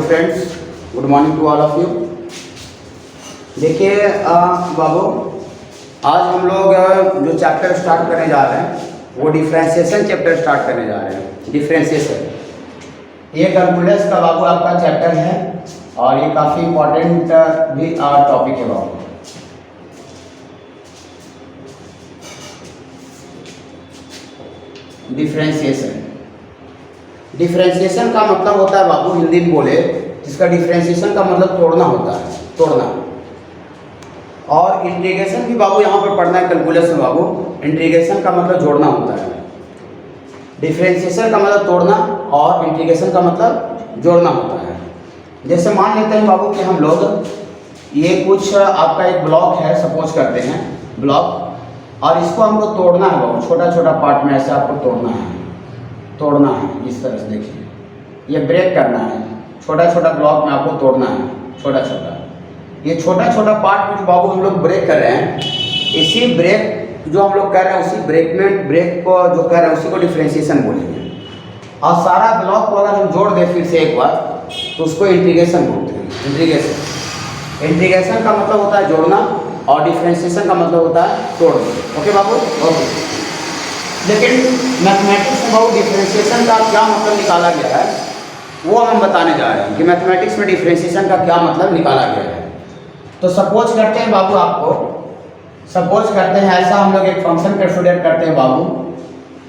Friends, good morning to all of you. देखिए बाबू, आज हम लोग जो चैप्टर स्टार्ट करने जा रहे हैं वो डिफ्रेंशिएशन चैप्टर स्टार्ट करने जा रहे हैं। डिफ्रेंशिएशन ये कैलकुलस का बाबू आपका चैप्टर है और ये काफ़ी इम्पोर्टेंट भी टॉपिक है बाबू। डिफ्रेंशिएशन डिफ्रेंशिएशन का मतलब होता है बाबू, हिंदी में बोले जिसका डिफ्रेंशिएशन का मतलब तोड़ना होता है, तोड़ना। और इंटीग्रेशन भी बाबू यहाँ पर पढ़ना है कैलकुलस में बाबू। इंटीग्रेशन का मतलब जोड़ना होता है, डिफ्रेंशिएशन का मतलब तोड़ना और इंटीग्रेशन का मतलब जोड़ना होता है। जैसे मान लेते हैं बाबू कि हम लोग ये कुछ आपका एक ब्लॉक है, सपोज करते हैं ब्लॉक, और इसको हमको तोड़ना है बाबू। छोटा छोटा पार्ट में ऐसे आपको तोड़ना है इस तरह से। देखिए ये ब्रेक करना है, छोटा छोटा ब्लॉक में आपको तोड़ना है, छोटा छोटा। ये छोटा छोटा पार्ट में जो बाबू हम लोग ब्रेक कर रहे हैं, इसी ब्रेक जो हम लोग कर रहे हैं उसी ब्रेक को जो कर रहे हैं उसी को डिफ्रेंशिएशन बोलेंगे। और सारा ब्लॉक को अगर हम जोड़ दें फिर से एक बार तो उसको इंटीग्रेशन बोलते हैं। इंटीग्रेशन का मतलब होता है जोड़ना और डिफ्रेंशिएशन का मतलब होता है तोड़ना। ओके बाबू, ओके। लेकिन मैथमेटिक्स में बाबू डिफ्रेंशिएशन का क्या मतलब निकाला गया है वो हम बताने जा रहे हैं कि मैथमेटिक्स में डिफ्रेंशिएशन का क्या मतलब निकाला गया है। तो सपोज करते हैं बाबू, सपोज करते हैं ऐसा हम लोग एक फंक्शन कंसीडर करते हैं बाबू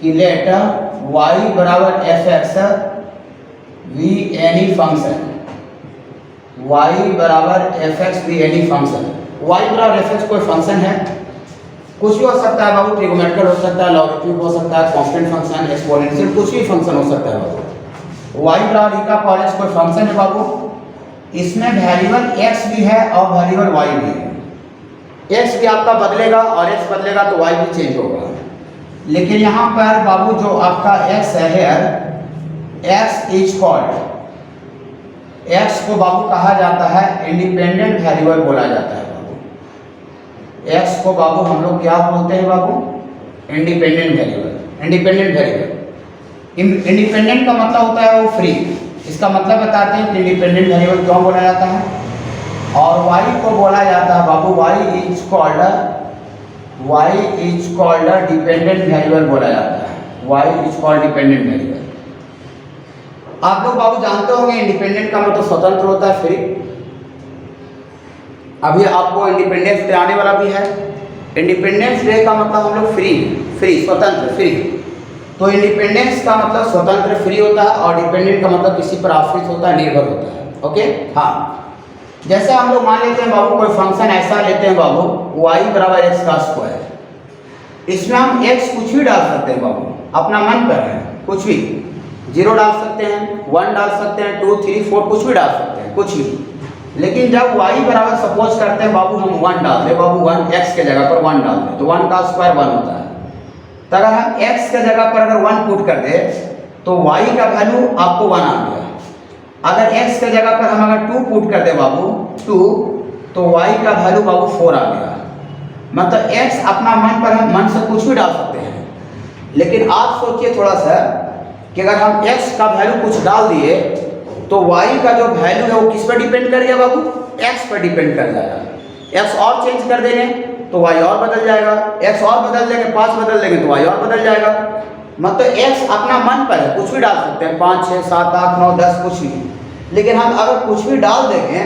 कि लेट y बराबर f x be any function, y बराबर f x be any function. y बराबर एफ एक्स कोई फंक्शन है, कुछ भी हो सकता है बाबू, ट्रिगोमेट्रिकल हो सकता है, लॉगरिथमिक हो सकता है, कांस्टेंट फंक्शन, एक्सपोनेंशियल, कुछ भी फंक्शन हो सकता है बाबू। y बराबर e का पावर x कोई फंक्शन है बाबू, इसमें वेरिएबल x भी है और वेरिएबल y भी है। x भी आपका बदलेगा और x बदलेगा तो y भी चेंज होगा। लेकिन यहाँ पर बाबू जो आपका x है, x इज कॉल्ड, x को बाबू कहा जाता है इंडिपेंडेंट वेरिएबल बोला जाता है बाबू। x को बाबू हम लोग क्या बोलते हैं बाबू? Independent variable. इंडिपेंडेंट का मतलब होता है वो फ्री। इसका मतलब बताते हैं कि इंडिपेंडेंट वेरिएबल क्यों बोला जाता है। और y को बोला जाता है बाबू, y is called dependent variable बोला जाता है। y is called dependent variable. आप लोग बाबू जानते होंगे इंडिपेंडेंट का मतलब स्वतंत्र होता है, फ्री। अभी आपको इंडिपेंडेंस डे आने वाला भी है। इंडिपेंडेंस डे का मतलब हम लोग फ्री स्वतंत्र, फ्री। तो इंडिपेंडेंस का मतलब स्वतंत्र, फ्री होता है और डिपेंडेंट का मतलब किसी पर आश्रित होता है, निर्भर होता है। ओके, हाँ। जैसे हम लोग मान लेते हैं बाबू कोई फंक्शन ऐसा लेते हैं बाबू, y बराबर एक्स का स्क्वायर। इसमें हम x कुछ भी डाल सकते हैं बाबू, अपना मन पर है, कुछ भी 0 डाल सकते हैं, 1 डाल सकते हैं, 2 3 4 कुछ भी डाल सकते हैं, कुछ भी। लेकिन जब y बराबर सपोज करते हैं बाबू हम 1 डाल दें बाबू, 1 x के जगह पर 1 डाल दें तो 1 का स्क्वायर 1 होता है। तो अगर हम x के जगह पर अगर 1 पुट कर दे तो y का वैल्यू आपको 1 आ गया। अगर x के जगह पर हम अगर 2 पुट कर दे बाबू 2, तो y का वैल्यू बाबू 4 आ गया। मतलब x अपना मन पर हम मन से कुछ भी डाल सकते हैं। लेकिन आप सोचिए थोड़ा सा कि अगर हम x का वैल्यू कुछ डाल दिए तो y का जो वैल्यू है वो किस पर डिपेंड कर गया बाबू? x पर डिपेंड कर जाएगा। x और चेंज कर देंगे तो y और बदल जाएगा, x और बदल देंगे, 5 बदल देंगे तो y और बदल जाएगा। मतलब x अपना मन पर है, कुछ भी डाल सकते हैं, 5 6 7 8 9 10 कुछ भी। लेकिन हम अगर कुछ भी डाल देंगे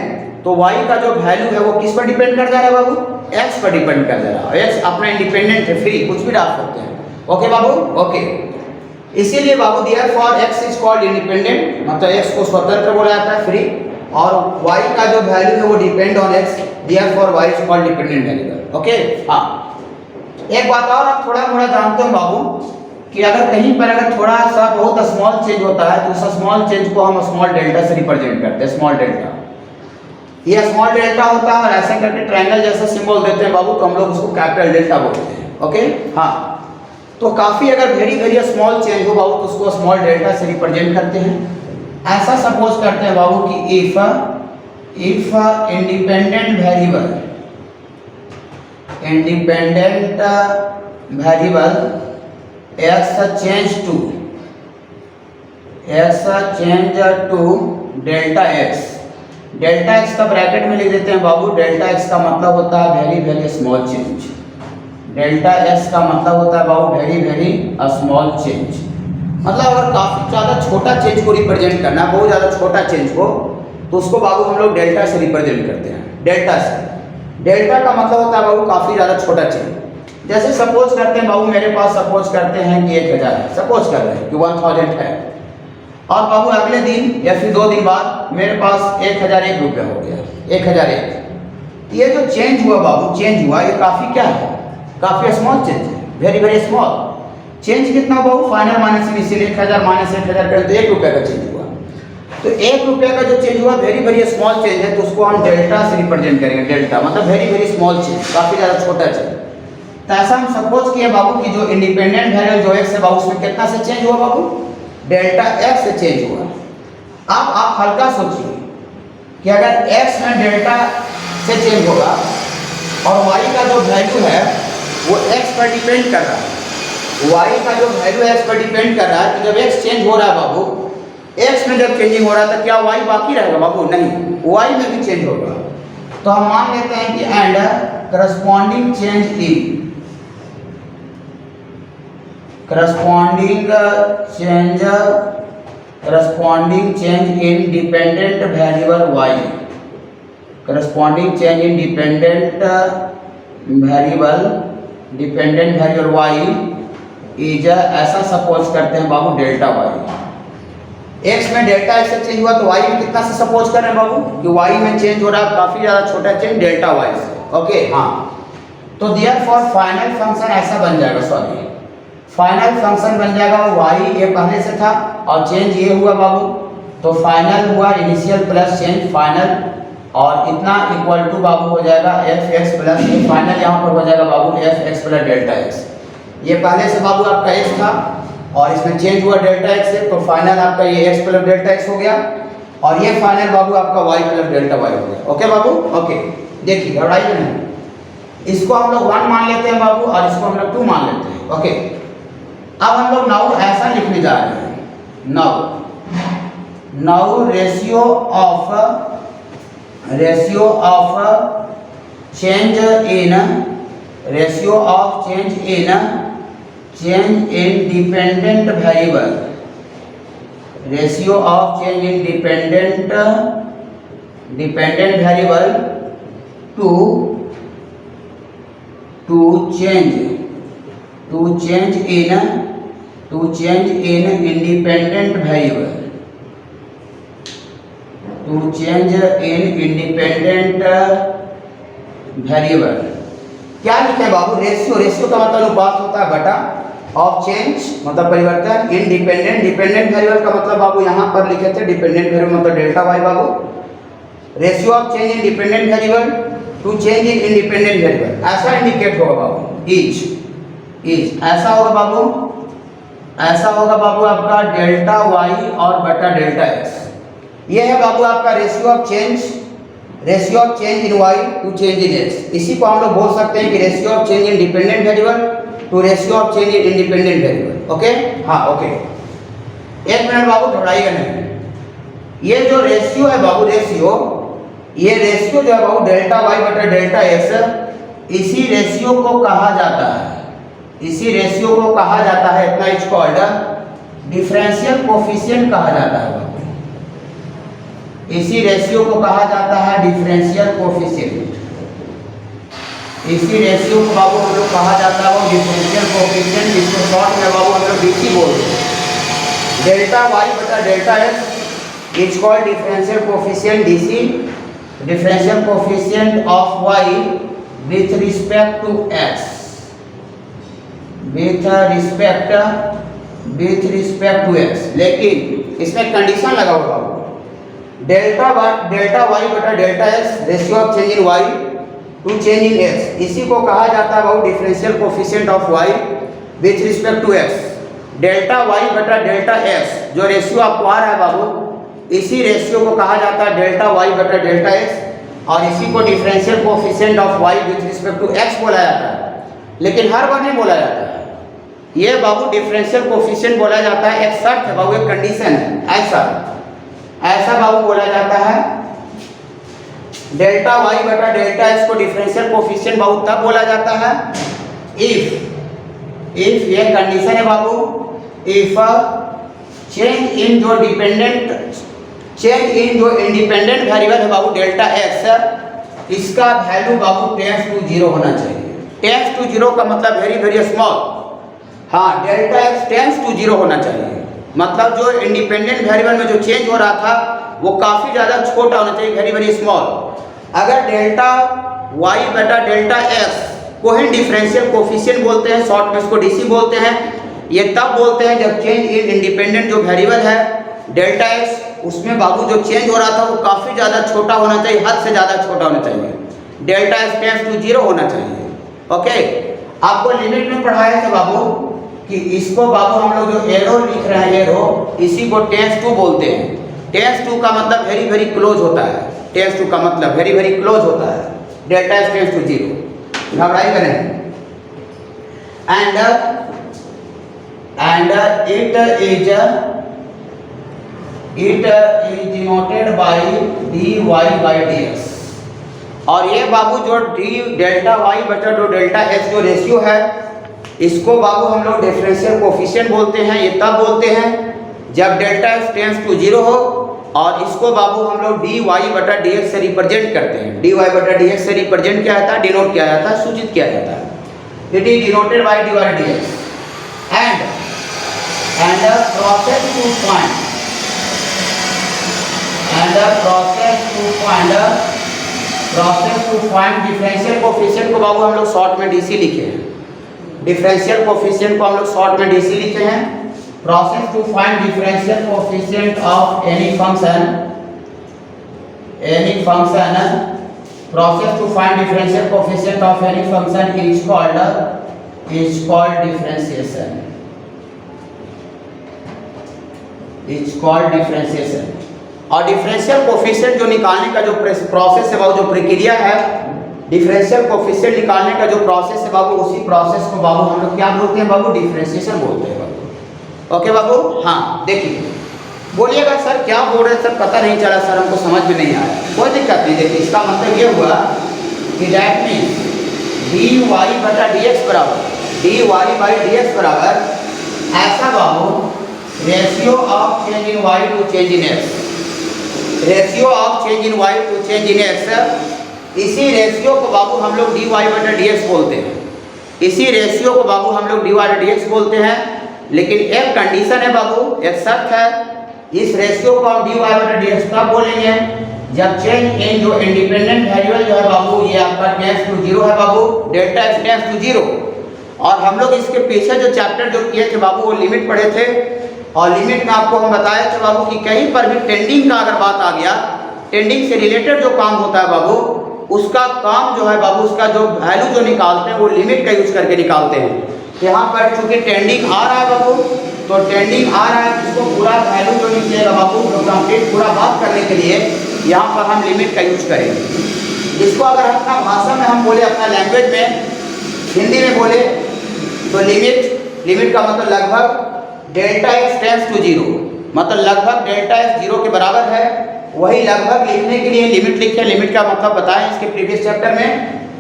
तो y का जो वैल्यू है वो किस पर डिपेंड कर जा रहा है बाबू? x पर डिपेंड कर जा रहा है। x अपना इंडिपेंडेंट है, फ्री, कुछ भी डाल सकते हैं। ओके बाबू, ओके। इसीलिए बाबू therefore x is called independent, मतलब x को स्वतंत्र बोला जाता है, फ्री। और y का जो वैल्यू है वो depend on x, therefore y is called dependent variable. Okay, हाँ। एक बात और आप थोड़ा मोड़ा जानते हो बाबू कि अगर कहीं पर अगर थोड़ा सा बहुत स्मॉल चेंज होता है तो उस स्मॉल चेंज को हम स्मॉल डेल्टा से रिप्रेजेंट करते हैं। स्मॉल डेल्टा, ये स्मॉल डेल्टा होता है और ऐसे करके ट्रायंगल जैसा सिंबल देते हैं बाबू तो हम लोग उसको कैपिटल डेल्टा बोलते हैं। ओके, हाँ। तो काफ़ी अगर वेरी स्मॉल चेंज हो बाबू तो उसको स्मॉल डेल्टा से रिप्रेजेंट करते हैं। ऐसा सपोज करते हैं बाबू कि if independent variable x change to delta x. Delta x का ब्रैकेट में लिख देते हैं बाबू, डेल्टा एक्स का मतलब होता है very very small change. Delta x का मतलब होता है बाबू वेरी वेरी स्मॉल चेंज, मतलब अगर काफ़ी ज़्यादा छोटा चेंज को रिप्रेजेंट करना है, बहुत ज़्यादा छोटा चेंज को, तो उसको बाबू हम लोग डेल्टा से रिप्रेजेंट करते हैं। डेल्टा से, डेल्टा का मतलब होता है बाबू काफ़ी ज़्यादा छोटा चेंज। जैसे सपोज करते हैं बाबू, मेरे पास सपोज करते हैं कि 1000 है, सपोज कर रहे हैं कि 1000 है, और बाबू अगले दिन या फिर 2 दिन बाद मेरे पास 1001 रुपया हो गया, 1001। ये जो चेंज हुआ बाबू, चेंज हुआ, ये काफ़ी क्या है, काफ़ी स्मॉल चेंज है, वेरी वेरी स्मॉल चेंज। कितना बाबू, फाइनल माइनस इनिशियल 1000 माइनस 1000 करें तो 1 रुपये का चेंज हुआ। तो 1 रुपये का जो चेंज हुआ वेरी वेरी स्मॉल चेंज है, तो उसको हम डेल्टा से रिप्रेजेंट करेंगे। डेल्टा मतलब वेरी वेरी स्मॉल चेंज, काफ़ी ज़्यादा छोटा चेंज। तो ऐसा हम सपोज किए बाबू कि जो इंडिपेंडेंट वेरिएबल जो एक्स है बाबू, उसमें कितना से चेंज हुआ बाबू, डेल्टा एक्स से चेंज हुआ। अब आप हल्का सोचिए कि अगर एक्स में डेल्टा से चेंज होगा और वाई का जो वैल्यू है वो एक्स पर डिपेंड कर रहा है, वाई का जो वैल्यू एक्स पर डिपेंड कर रहा है, तो जब एक्स चेंज हो रहा है बाबू, एक्स में जब चेंजिंग हो रहा है तो क्या वाई बाकी रहेगा बाबू, नहीं, वाई में भी चेंज होगा। तो हम मान लेते हैं कि and corresponding change in, corresponding change in dependent variable y, corresponding change in dependent variable y is, ऐसा सपोज करते हैं बाबू डेल्टा वाई। एक्स में डेल्टा एक्स से चेंज हुआ तो वाई में कितना से सपोज कर रहे हैं बाबू कि वाई में चेंज हो रहा है काफ़ी ज़्यादा छोटा चेंज डेल्टा वाई से। ओके हाँ, तो देयरफॉर फाइनल फंक्शन ऐसा बन जाएगा, सॉरी फाइनल फंक्शन बन जाएगा वाई, ये पहले से था और चेंज ये हुआ बाबू, तो फाइनल हुआ इनिशियल प्लस चेंज फाइनल, और इतना इक्वल टू बाबू हो जाएगा एफ एक्स प्लस, ये फाइनल यहाँ पर हो जाएगा बाबू f x plus delta x. ये पहले से बाबू आपका एक्स था और इसमें चेंज हुआ डेल्टा एक्स से, तो फाइनल आपका ये एक्स प्लस डेल्टा एक्स हो गया, और ये फाइनल बाबू आपका वाई प्लस डेल्टा वाई हो गया। ओके बाबू, ओके देखिए घबराइए नहीं, इसको हम लोग 1 मान लेते हैं बाबू और इसको हम लोग 2 मान लेते हैं। ओके, अब हम लोग नाउ ऐसा लिखने जा रहे हैं, now ratio of change in dependent variable, ratio of change in dependent variable to change in independent variable, to change in independent variable। क्या लिखे बाबू, रेशियो का मतलब अनुपात होता है बटा, ऑफ चेंज मतलब परिवर्तन, इन डिपेंडेंट वेरिएबल का मतलब बाबू यहाँ पर लिखे थे डिपेंडेंट वेरिएबल मतलब डेल्टा वाई बाबू, ratio of change in dependent variable to change in independent variable, ऐसा इंडिकेट होगा बाबू, इज ऐसा होगा बाबू, ऐसा होगा बाबू आपका डेल्टा वाई और बटा डेल्टा एक्स। ये है बाबू आपका ratio of change in y to change in x. इसी को हम लोग बोल सकते हैं कि ratio of change in dependent variable to ratio of change in independent variable. Okay हाँ ओके, एक मिनट बाबू घबराइएगा नहीं, ये जो रेशियो है बाबू, ये रेशियो जो है बाबू डेल्टा वाई बटा डेल्टा एक्स, इसी रेशियो को कहा जाता है, इतना इज कॉल्ड डिफरेंशियल कोफिशिएंट कहा जाता है बाबू, इसी रेशियो को कहा जाता है डिफरेंशियल कोफिशिएंट, इसी रेशियो को बाबू हम लोग कहा जाता है वो डिफरेंशियल कोफिशिएंट, जिसको शॉर्ट में बाबू हम लोग डीसी बोलते हैं। डेल्टा वाई बटा delta x is called differential coefficient DC, differential coefficient of y with respect to x, with respect to x. लेकिन इसमें कंडीशन लगा हुआ बाबू, डेल्टा वाई बटा delta x ratio of change in y to change in x, इसी को कहा जाता है बाबू differential coefficient of y with respect to x. Delta y बटा डेल्टा एक्स जो रेशियो आपको आ रहा है बाबू, इसी रेशियो को कहा जाता है डेल्टा वाई बटा डेल्टा एक्स, और इसी को differential coefficient of y with respect to x बोला जाता है। लेकिन हर बार नहीं बोला जाता है, ये बाबू डिफरेंशियल कोफिशिएंट बोला जाता है, एक शर्त है बाबू, एक कंडीशन है, ऐसा ऐसा बाबू बोला जाता है। डेल्टा वाई बटा डेल्टा एक्स को डिफरेंशियल कोफिशिएंट बाबू तब बोला जाता है इफ ये कंडीशन है बाबू, इफ चेंज इन जो इंडिपेंडेंट वेरिएबल है बाबू डेल्टा एक्स, इसका वैल्यू बाबू टेंड्स टू 0 होना चाहिए। टेंड्स टू 0 का मतलब वेरी वेरी स्मॉल। हाँ, डेल्टा एक्स टेंड्स टू 0 होना चाहिए, मतलब जो इंडिपेंडेंट वेरिएबल में जो चेंज हो रहा था वो काफ़ी ज़्यादा छोटा होना चाहिए, वेरी वेरी स्मॉल। अगर डेल्टा वाई बटा डेल्टा एक्स को ही डिफरेंशियल कोफिशिएंट बोलते हैं, शॉर्ट में इसको डीसी बोलते हैं। ये तब बोलते हैं जब चेंज इन इंडिपेंडेंट जो वेरिएबल है डेल्टा एक्स, उसमें बाबू जो चेंज हो रहा था वो काफ़ी ज़्यादा छोटा होना चाहिए, हद से ज़्यादा छोटा होना चाहिए। डेल्टा एक्स टेंड्स टू 0 होना चाहिए। ओके, आपको लिमिट में पढ़ाया था बाबू कि इसको बाबू हम लोग जो एरो लिख रहे हैं, एरो, इसी को टेंड्स टू बोलते हैं। टेंड्स टू का मतलब वेरी वेरी क्लोज होता है। टेंड्स टू का मतलब वेरी वेरी क्लोज होता है। डेल्टा एक्स टेंड्स टू 0, घबराई करें। And it is denoted by dy by dx। और ये बाबू जो डी डेल्टा वाई बटा जो डेल्टा एक्स जो रेशियो है, इसको बाबू हम लोग डिफरेंशियल कोफिशिएंट बोलते हैं। ये तब बोलते हैं जब डेल्टा एक्स टेंड्स टू 0 हो, और इसको बाबू हम लोग डी वाई बटा डी एक्स से रिप्रेजेंट करते हैं। डी वाई बटा डी एक्स से रिप्रेजेंट किया जाता है, डिनोट किया जाता है, सूचित किया जाता है। It is denoted by d y d x and process to find differential coefficient को बाबू हम लोग शॉर्ट में डीसी लिखे हैं। डिफरेंशियल कोफिशिएंट को हम लोग शॉर्ट में डीसी लिखे हैं। Process to find differential coefficient of any function, process to find differential coefficient of any function is called differentiation. और डिफरेंशियल कोफिशिएंट जो निकालने का जो प्रोसेस है बाबू, जो प्रक्रिया है डिफरेंशियल कोफिशिएंट निकालने का जो प्रोसेस है बाबू, उसी प्रोसेस को बाबू हम लोग क्या बोलते हैं बाबू, डिफरेंशिएशन बोलते हैं बाबू। ओके बाबू, हाँ देखिए, बोलिएगा सर क्या बोल रहे सर, पता नहीं चला सर, हमको समझ में नहीं आया। कोई दिक्कत नहीं। देखिए, इसका मतलब ये हुआ कि दैट मीन्स डी वाई बटा डी एक्स बराबर ऐसा बाबू ratio of change in y to change in x, ratio of change in y to change in x. इसी रेशियो को बाबू हम लोग डी वाई बटा डी एक्स बोलते हैं। इसी रेशियो को बाबू हम लोग डी वाई बटा डी एक्स बोलते हैं। लेकिन एक कंडीशन है बाबू, एक शर्त है, इस रेशियो को हम डी वाई बटा डी एक्स कब बोलेंगे, जब चेंज इन जो इंडिपेंडेंट वेरिएबल जो है बाबू, ये आपका टेंड्स टू 0 है बाबू, डेल्टा एक्स टेंड्स टू 0। और हम लोग इसके पीछे जो चैप्टर जो किए थे बाबू, वो लिमिट पढ़े थे। और लिमिट में आपको हम बताए थे बाबू कि कहीं पर भी टेंडिंग का अगर बात आ गया, टेंडिंग से रिलेटेड जो काम होता है बाबू, उसका काम जो है बाबू, उसका जो वैल्यू जो निकालते हैं वो लिमिट का यूज करके निकालते हैं। यहाँ पर चूंकि टेंडिंग आ रहा है बाबू, तो टेंडिंग आ रहा है, इसको पूरा वैल्यू जो निकलेगा बाबू, जो कंप्लीट पूरा बात करने के लिए यहाँ पर हम लिमिट का यूज करेंगे। इसको अगर अपना भाषा में हम बोले, अपना लैंग्वेज में हिंदी में बोले तो लिमिट का मतलब लगभग डेल्टा एक्स टेंड्स टू 0, मतलब लगभग डेल्टा एक्स 0 के बराबर है। वही लगभग लिखने के लिए लिमिट लिखे। लिमिट का मतलब बताएं इसके प्रीवियस चैप्टर में।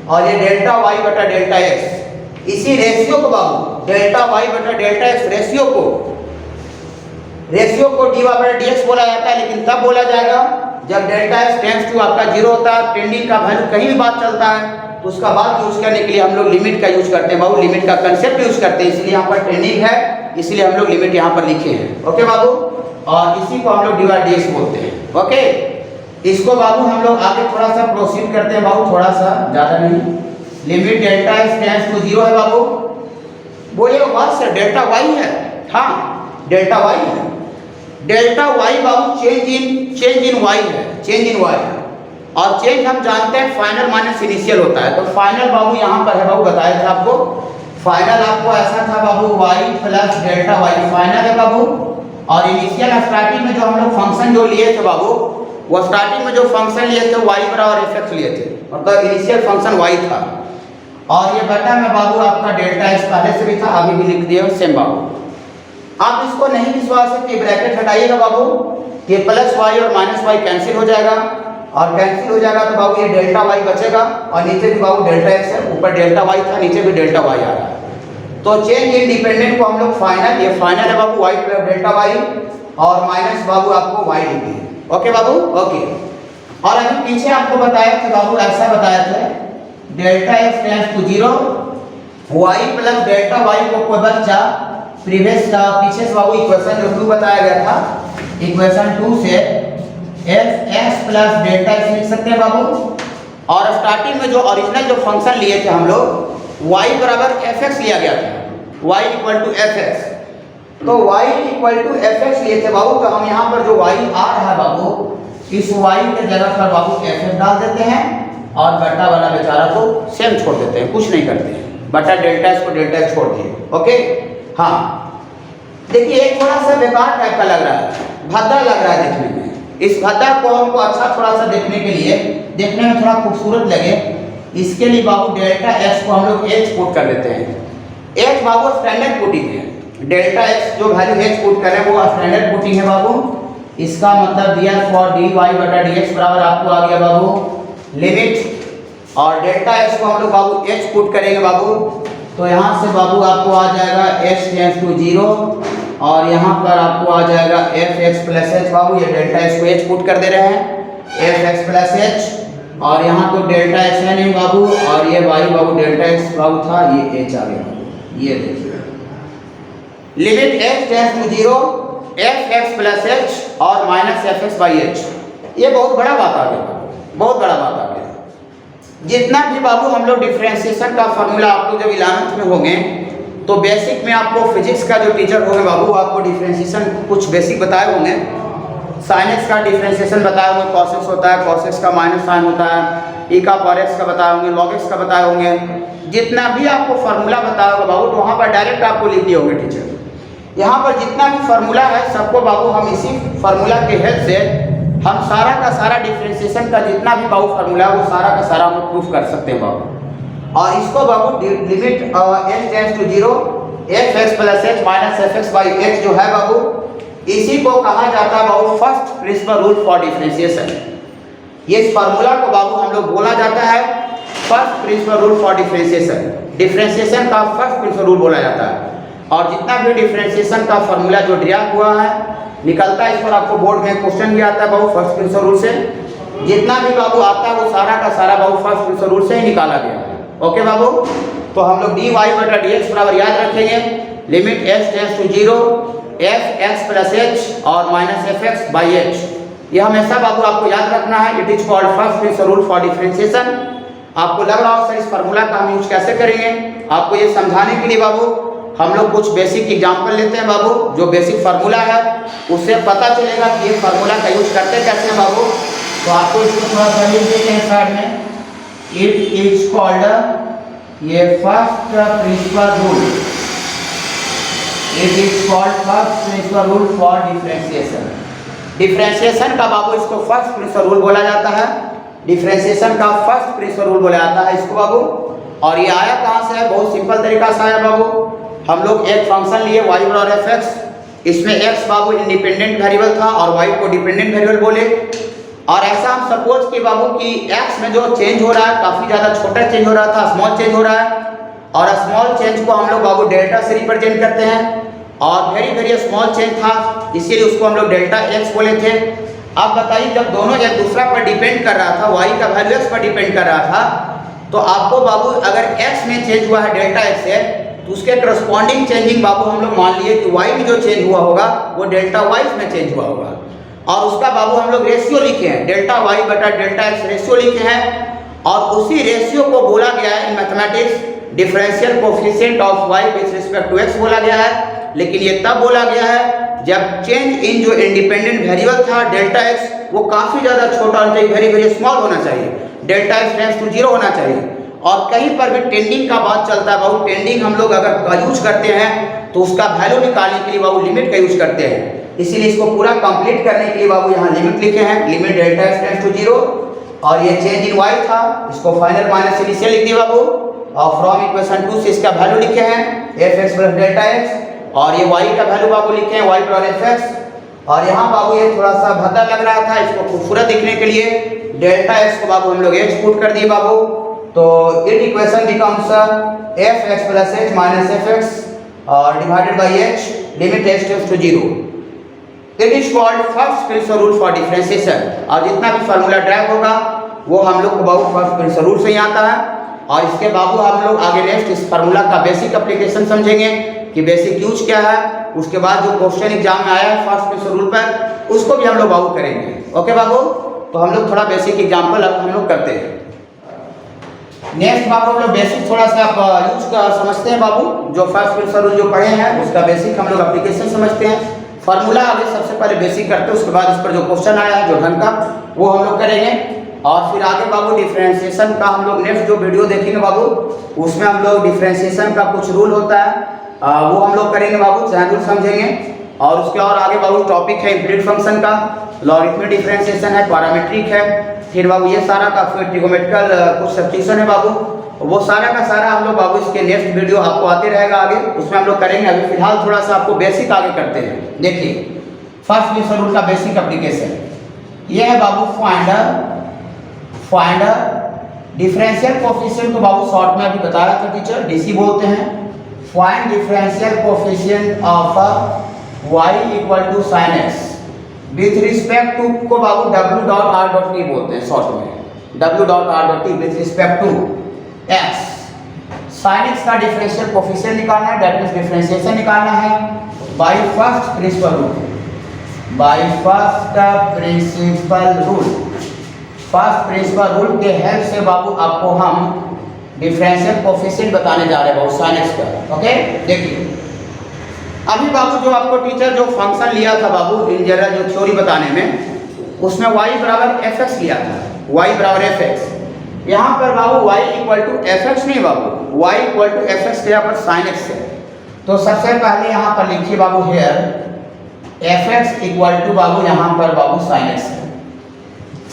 और ये डेल्टा वाई बटा डेल्टा एक्स, इसी रेशियो को बाबू, डेल्टा वाई बटा डेल्टा एक्स रेशियो को डी वाई बटा डी एक्स बोला जाता है। लेकिन तब बोला जाएगा जब डेल्टा एक्स टेंड्स टू आपका 0 होता है, टेंडिंग का वैल्यू कहीं भी बात चलता है, तो उसका बात यूज करने के लिए हम लोग लिमिट का यूज करते हैं बाबू, लिमिट का कंसेप्ट यूज करते हैं। इसलिए यहाँ पर टेंडिंग है, इसलिए हम लोग लिमिट यहाँ पर लिखे हैं। ओके बाबू, और इसी को हम लोग डी वाई डी एक्स बोलते हैं। ओके, इसको बाबू हम लोग आगे थोड़ा सा प्रोसीड करते हैं बाबू, थोड़ा सा, ज़्यादा नहीं। Limit delta x tends to 0 है बाबू। बोलिए बात सर डेल्टा वाई है? हाँ, डेल्टा वाई है। डेल्टा वाई बाबू चेंज इन वाई है, चेंज इन वाई। और चेंज हम जानते हैं फाइनल माइनस इनिशियल होता है। तो फाइनल बाबू यहाँ पर है बाबू, बताया था आपको। फाइनल आपको ऐसा था बाबू, y plus delta y final है बाबू। और इनिशियल स्टार्टिंग में जो हम लोग फंक्शन जो लिए थे बाबू, वो स्टार्टिंग में जो फंक्शन लिए थे वाई बराबर एफ एक्स लिए थे, मतलब इनिशियल फंक्शन वाई था। और ये बटा में बाबू आपका डेल्टा एक्स पहले से भी था, अभी भी लिख दिया सेम बाबू। आप इसको नहीं विश्वास है कि ब्रैकेट हटाइएगा बाबू, कि प्लस वाई और माइनस वाई कैंसिल हो जाएगा, और कैंसिल हो जाएगा तो बाबू ये डेल्टा वाई बचेगा, और नीचे भी बाबू डेल्टा एक्स है, ऊपर डेल्टा वाई था, नीचे भी डेल्टा वाई आ रहा है। तो चेंज इन डिपेंडेंट को हम लोग फाइनल, ये फाइनल है बाबू वाई प्लस डेल्टा वाई, और माइनस बाबू आपको वाई लिखी है। ओके बाबू, ओके। और अभी पीछे आपको बताया था बाबू, ऐसा बताया था delta x tends to 0, y plus delta y को कोई बच्चा प्रीवियस पीछे से बाबू इक्वेशन जो 2 बताया गया था, इक्वेशन 2 से F x plus delta x लिख सकते हैं बाबू। और स्टार्टिंग में जो ओरिजिनल जो फंक्शन लिए थे हम लोग, y बराबर एफ एक्स लिया गया था, y equal to f x, तो y equal to f x लिए थे बाबू। तो हम यहाँ पर जो y आ रहा है बाबू, इस y के जगह पर बाबू एफ एक्स डाल देते हैं, और बटा वाला बेचारा को सेम छोड़ देते हैं, कुछ नहीं करते हैं, बटा डेल्टा एक्स को डेल्टा एक्स छोड़ दिए। ओके, हाँ देखिए एक थोड़ा सा बेकार टाइप का लग रहा है, भद्दा लग रहा है देखने में। इस भद्दा को हमको अच्छा थोड़ा सा देखने के लिए, देखने में थोड़ा खूबसूरत लगे, इसके लिए बाबू डेल्टा एक्स को हम लोग एच पुट कर देते हैं। एच बाबू स्टैंडर्ड पुटिंग है, डेल्टा एक्स जो वैल्यू एच पुट कर रहे हैं वो स्टैंडर्ड पुटिंग है बाबू। इसका मतलब दिया फॉर डी वाई बटा डी एक्स बराबर आपको आ गया बाबू लिमिट, और डेल्टा एक्स को हम लोग बाबू एच पुट करेंगे बाबू, तो यहाँ से बाबू आपको आ जाएगा एच टेंड्स टू 0, और यहाँ पर आपको आ जाएगा एफ एक्स प्लस एच बाबू, ये डेल्टा एक्स को एच पुट कर दे रहे हैं, एफ एक्स प्लस एच, और यहाँ तो डेल्टा एक्स है नहीं बाबू, और ये वाई बाबू डेल्टा एक्स बाबू था, ये एच आ गया। ये देखिए limit h tends to 0 f x plus h और minus f x by h, ये बहुत बड़ा बात आ गया, बहुत बड़ा बात आ गया। जितना भी बाबू हम लोग डिफरेंशिएशन का फॉर्मूला आप लोग जब 11th में होंगे, तो बेसिक में आपको फिजिक्स का जो टीचर होंगे बाबू, आपको डिफरेंशिएशन कुछ बेसिक बताए होंगे, साइन एक्स का डिफरेंशिएशन बताए होंगे, कॉस एक्स होता है, कॉस एक्स का माइनस साइन होता है, ई का पावर एक्स का बताए होंगे, लॉग एक्स का बताए होंगे, जितना भी आपको फार्मूला बताया होगा बाबू, तो वहाँ पर डायरेक्ट आपको लिख दिए होंगे टीचर। यहाँ पर जितना भी फार्मूला है सबको बाबू हम इसी फार्मूला के हेल्प से हम सारा का सारा डिफरेंशिएशन का जितना भी बाबू फार्मूला है वो सारा का सारा हम प्रूफ कर सकते हैं बाबू। और इसको बाबू limit h tends to 0 f x plus h minus f x by h जो है बाबू, इसी को कहा जाता है बाबू first principle rule for differentiation. ये फार्मूला को बाबू हम लोग बोला जाता है first principle rule for differentiation, differentiation का फर्स्ट प्रिंसिपल रूल बोला जाता है। और जितना भी डिफरेंशिएशन का फार्मूला जो ड्राइव हुआ है निकलता है, इस पर आपको बोर्ड में क्वेश्चन भी आता है बाबू फर्स्ट प्रिंसिपल रूल से, जितना भी बाबू आता है वो सारा का सारा बाबू फर्स्ट प्रिंसिपल रूल से ही निकाला गया है। ओके बाबू, तो हम लोग डी वाई बटा डी एक्स बराबर याद रखेंगे, limit h tends to 0 f x plus h और minus f x by h, ये हमेशा बाबू आपको याद रखना है। It is called first principle rule for differentiation. आपको लग रहा हो सर इस फार्मूला का हम यूज कैसे करेंगे, आपको ये समझाने के लिए बाबू हम लोग कुछ बेसिक एग्जाम्पल लेते हैं बाबू, जो बेसिक फार्मूला है उससे पता चलेगा कि ये फार्मूला का यूज करते कैसे हैं बाबू। तो आपको इसको थोड़ा सा लिख देते हैं साइड में, इट इज कॉल्ड ये first principle rule, it is called first principle rule for differentiation. Differentiation का बाबू इसको फर्स्ट प्रिंसिपल रूल बोला जाता है, डिफरेंशिएशन का फर्स्ट प्रिंसिपल रूल बोला जाता है इसको बाबू। और ये आया कहाँ से है, बहुत सिंपल तरीका से आया बाबू। हम लोग एक फंक्शन लिए y और एफ एक्स, इसमें x बाबू इंडिपेंडेंट वेरिएबल था और y को डिपेंडेंट वेरिएबल बोले, और ऐसा हम सपोज कि बाबू कि x में जो चेंज हो रहा है काफ़ी ज़्यादा छोटा चेंज हो रहा था, स्मॉल चेंज हो रहा है, और स्मॉल चेंज को हम लोग बाबू डेल्टा से रिप्रेजेंट करते हैं, और वेरी वेरी स्मॉल चेंज था इसीलिए उसको हम लोग डेल्टा x बोले थे। अब बताइए जब दोनों एक दूसरा पर डिपेंड कर रहा था, y का वैल्यू x पर डिपेंड कर रहा था, तो आपको बाबू अगर x में चेंज हुआ है डेल्टा x से, तो उसके करस्पॉन्डिंग चेंजिंग बाबू हम लोग मान लिए कि y में जो चेंज हुआ होगा वो डेल्टा y में चेंज हुआ होगा, और उसका बाबू हम लोग रेशियो लिखे हैं, डेल्टा y बटा डेल्टा x रेशियो लिखे हैं, और उसी रेशियो को बोला गया है in mathematics differential coefficient of y with respect to x बोला गया है। लेकिन ये तब बोला गया है जब चेंज इन जो इंडिपेंडेंट वेरिएबल था डेल्टा x वो काफ़ी ज़्यादा छोटा होना चाहिए, वेरी वेरी स्मॉल होना चाहिए, डेल्टा x टेंड्स टू 0 होना चाहिए। और कहीं पर भी टेंडिंग का बात चलता है बाबू, टेंडिंग हम लोग अगर यूज करते हैं तो उसका वैल्यू निकालने के लिए बाबू लिमिट का यूज करते हैं, इसीलिए इसको पूरा कंप्लीट करने के लिए बाबू यहाँ लिमिट लिखे हैं, limit delta x tends to 0, और ये चेंज इन y था इसको फाइनल माइनस इनिशियल लिख दिए बाबू, और फ्रॉम इक्वेशन 2 से इसका वैल्यू लिखे हैं F x plus delta x, और ये y का वैल्यू बाबू लिखे हैं y प्लस एफ एक्स, और यहाँ बाबू ये थोड़ा सा भद्दा लग रहा था, इसको खूबसूरत दिखने के लिए डेल्टा एक्स को बाबू हम लोग एच पुट कर दिए बाबू। तो it equation becomes f x plus h minus f x और divided by h limit x tends to 0। It is called first principle rule for differentiation. और जितना भी फार्मूला ड्राइव होगा वो हम लोग को बाबू फर्स्ट प्रिंसिपल रूल से ही आता है। और इसके बाबू हम लोग आगे नेक्स्ट इस फार्मूला का बेसिक एप्लीकेशन समझेंगे कि बेसिक यूज क्या है। उसके बाद जो क्वेश्चन एग्जाम में आया है फर्स्ट प्रिंसिपल रूल पर उसको भी हम लोग बाबू करेंगे। ओके बाबू, तो हम लोग थोड़ा बेसिक एग्जाम्पल अब हम लोग करते हैं। नेक्स्ट बाबू हम लोग बेसिक थोड़ा सा यूज का समझते हैं बाबू। जो फर्स्ट प्रिंसिपल रूल जो पढ़े हैं उसका बेसिक हम लोग एप्लीकेशन समझते हैं। फार्मूला आगे सबसे पहले बेसिक करते हैं, उसके बाद इस पर जो क्वेश्चन आया है जो ढंग का वो हम लोग करेंगे। और फिर आगे बाबू डिफरेंशिएशन का हम लोग नेक्स्ट जो वीडियो देखेंगे बाबू उसमें हम लोग डिफरेंशिएशन का कुछ रूल होता है वो हम लोग करेंगे बाबू, चाहे रूल समझेंगे। और उसके और आगे बाबू टॉपिक है इम्प्लीट फंक्शन का, लॉगरिथमिक डिफरेंशिएशन है, पैरामीट्रिक है, फिर बाबू ये सारा का फिर ट्रिगोमेट्रिकल कुछ सब्स्टिट्यूशन है बाबू। वो सारा का सारा हम लोग बाबू इसके नेक्स्ट वीडियो आपको आते रहेगा आगे, उसमें हम लोग करेंगे। अभी फिलहाल थोड़ा सा आपको बेसिक आगे करते हैं। देखिए फर्स्ट प्रिंसिपल रूल का बेसिक एप्लीकेशन ये है बाबू, फाइंड डिफरेंशियल कोएफिशिएंट को बाबू शॉर्ट में अभी बताया था टीचर, डीसी बोलते हैं। Find differential coefficient of y equal to sin x with respect to को बाबू w dot r dot t बोलते हैं शॉर्ट में, w dot r dot t with respect to x। sin x का differential coefficient निकालना है, that means differentiation निकालना है by first principle rule, by first principle rule. First principle rule के help से बाबू आपको हम डिफरेंशियल कोएफिशिएंट बताने जा रहे हैं बाबू sin x का। ओके देखिए अभी बाबू जो आपको टीचर जो फंक्शन लिया था बाबू इन जनरल जो थ्योरी बताने में उसमें y बराबर fx लिया था, y बराबर fx। यहाँ पर बाबू y इक्वल टू fx नहीं बाबू, y इक्वल टू fx के यहाँ पर sin x है। तो सबसे पहले यहाँ पर लिखिए बाबू हेयर fx इक्वल टू बाबू यहाँ पर बाबू sin x है।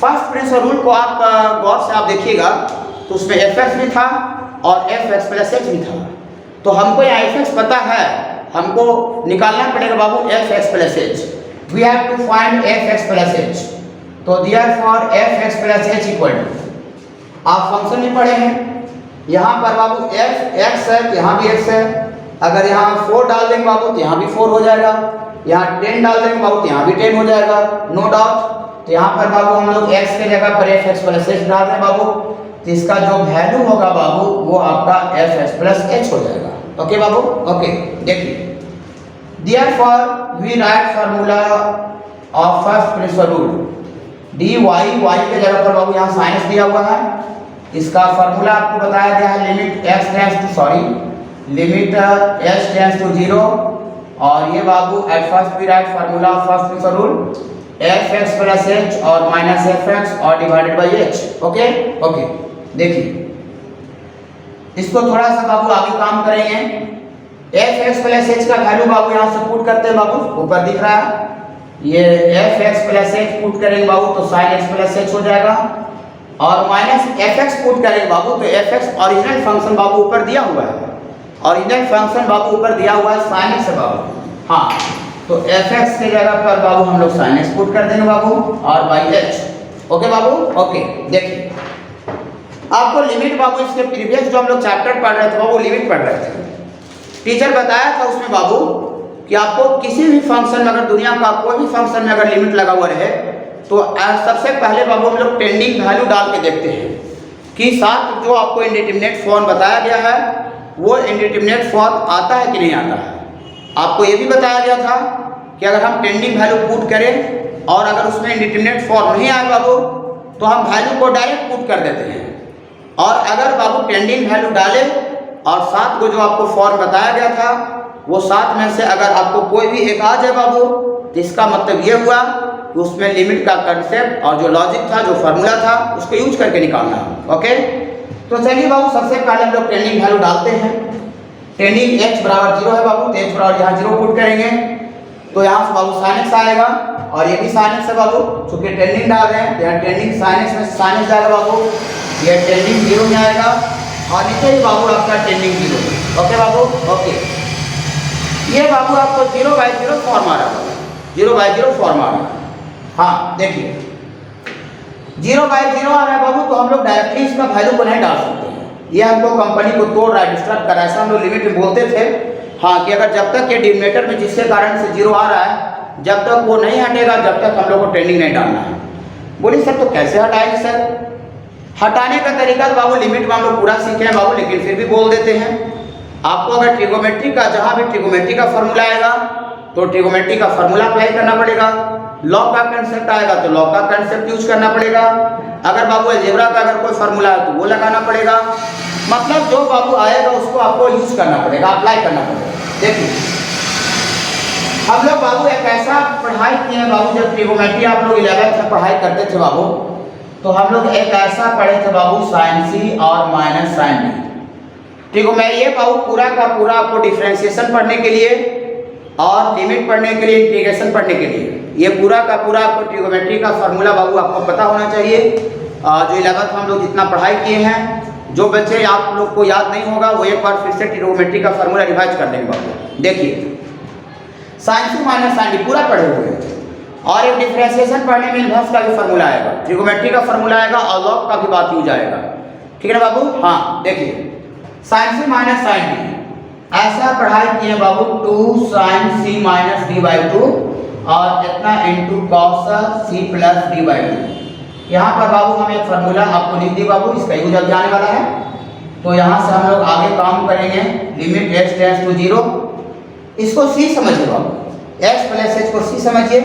फर्स्ट प्रिंसिपल रूल को आप गौर से आप देखिएगा तो उसमें fx भी था और fx प्लस h भी था। तो हमको यहाँ fx पता है, हमको निकालना पड़ेगा बाबू fx plus h। We have to find fx plus h। तो therefore fx plus h equal to आप फंक्शन में पढ़े हैं, यहाँ पर बाबू x है, यहाँ भी x है। अगर यहाँ 4 डाल देंगे बाबू तो यहाँ भी 4 हो जाएगा, यहाँ 10 डाल देंगे बाबू तो यहाँ भी 10 हो जाएगा, नो डाउट। तो यहाँ पर बाबू हम लोग x के जगह पर fx प्लस h डाल दें बाबू, तो इसका जो वैल्यू होगा बाबू वो आपका fx प्लस h हो जाएगा। ओके बाबू, ओके देखिए therefore we write formula of first principle rule dy, y के जगह पर बाबू यहाँ साइंस दिया हुआ है। इसका फार्मूला आपको बताया गया है लिमिट h टेंड्स टू 0। और ये बाबू at first we write formula of first principle rule fx plus h और माइनस fx और divided by h। Okay okay देखिए इसको थोड़ा सा बाबू आगे काम करेंगे। fx प्लस h का वैल्यू बाबू यहाँ से पुट करते हैं बाबू, ऊपर दिख रहा है ये fx प्लस h पुट करेंगे बाबू तो sin x प्लस h हो जाएगा। और माइनस fx पुट करेंगे बाबू तो fx ओरिजिनल फंक्शन बाबू ऊपर दिया हुआ है, ओरिजिनल फंक्शन बाबू ऊपर दिया हुआ है sin x बाबू। हाँ तो fx के जगह पर बाबू हम लोग sin x पुट कर देंगे बाबू और बाई h। ओके बाबू, ओके देखिए आपको लिमिट बाबू इसके प्रीवियस जो हम लोग चैप्टर पढ़ रहे थे बाबू लिमिट पढ़ रहे थे, टीचर बताया था उसमें बाबू कि आपको किसी भी फंक्शन में अगर दुनिया का कोई भी फंक्शन में अगर लिमिट लगा हुआ रहे तो सबसे पहले बाबू हम लोग टेंडिंग वैल्यू डाल के देखते हैं कि साथ जो आपको इंडिटरमिनेट फॉर्म बताया गया है वो इंडिटरमिनेट फॉर्म आता है कि नहीं आता है। आपको ये भी बताया गया था कि अगर हम टेंडिंग वैल्यू पुट करें और अगर उसमें इंडिटरमिनेट फॉर्म नहीं आए बाबू तो हम वैल्यू को डायरेक्ट पुट कर देते हैं। और अगर बाबू टेंडिंग वैल्यू डाले और 7 को जो आपको फॉर्म बताया गया था वो 7 में से अगर आपको कोई भी एक आ जाए बाबू तो इसका मतलब ये हुआ कि उसमें लिमिट का कंसेप्ट और जो लॉजिक था जो फार्मूला था उसको यूज करके निकालना। ओके तो चलिए बाबू सबसे पहले हम लोग टेंडिंग वैल्यू डालते हैं। टेंडिंग x बराबर 0 है बाबू तो x बराबर यहाँ 0 पुट करेंगे तो यहाँ से बाबू sin x आएगा और ये भी sin x है बाबू, चूंकि टेंडिंग डाल रहे हैं यहाँ टेंडिंग sin x में sin x जाएगा बाबू, ये टेंडिंग 0 में आएगा और नीचे ही बाबू आपका टेंडिंग 0। ओके बाबू, ओके ये बाबू आपको 0/0 फॉर्म आ रहा है, 0/0 फॉर्म आ रहा है। हाँ देखिए 0/0 आ रहा है बाबू, तो हम लोग डायरेक्टली इसका वैल्यू को नहीं डाल सकते हैं, ये हमको कंपनी को तोड़ रहा है, डिस्टर्ब कर रहा है। ऐसा हम लोग लिमिट में बोलते थे हाँ कि अगर जब तक ये डिनोमिनेटर में जिसके कारण से 0 आ रहा है जब तक वो नहीं हटेगा जब तक हम लोग को ट्रेंडिंग नहीं डालना है। बोलिए सर तो कैसे हटाएंगे सर? हटाने का तरीका तो बाबू लिमिट में हम लोग पूरा सीखे हैं बाबू, लेकिन फिर भी बोल देते हैं। आपको अगर ट्रिगोमेट्री का जहाँ भी ट्रिगोमेट्री का फॉर्मूला आएगा तो ट्रिगोमेट्री का फॉर्मूला अप्लाई करना पड़ेगा, लॉग का कंसेप्ट आएगा तो लॉग का कंसेप्ट यूज करना पड़ेगा, अगर बाबू अलजेब्रा का अगर कोई फॉर्मूला है तो वो लगाना पड़ेगा, मतलब जो बाबू आएगा उसको आपको यूज करना पड़ेगा, अप्लाई करना पड़ेगा। देखिए हम लोग बाबू एक ऐसा पढ़ाई किए हैं बाबू, जब ट्रिगोमेट्री आप लोग 11th में पढ़ाई करते थे बाबू, तो हम लोग एक ऐसा पढ़े थे बाबू साइन सी और माइनस साइन बी। ट्रिगोमेट्री ये बाबू पूरा का पूरा आपको डिफरेंशिएशन पढ़ने के लिए और लिमिट पढ़ने के लिए, इंटीग्रेशन पढ़ने के लिए, ये पूरा का पूरा आपको ट्रिगोमेट्री का फार्मूला बाबू आपको पता होना चाहिए। जो 11th हम लोग जितना पढ़ाई किए हैं, जो बच्चे आप लोग को याद नहीं होगा वो एक बार फिर से ट्रिगोमेट्री का फार्मूला रिवाइज कर देंगे बाबू। देखिए sine c minus sine B पूरा पढ़े हुए हैं, और एक डिफरेंशिएशन पढ़ने में इनवर्स का भी फार्मूला आएगा, ट्रिगोमेट्री का फार्मूला आएगा और लॉग का भी बात यूज आएगा, ठीक है ना बाबू। हाँ देखिए sine c minus sine b ऐसा पढ़ाई किए बाबू 2 sine c minus d by 2 और इतना into cos c plus d by 2। यहाँ पर बाबू हम एक फार्मूला आपको लिख दी बाबू, इसका यूज अब जाने वाला है, तो यहाँ से हम लोग आगे काम करेंगे। लिमिट x टेंड्स टू 0, इसको c समझिए बाबू, x प्लस h को c समझिए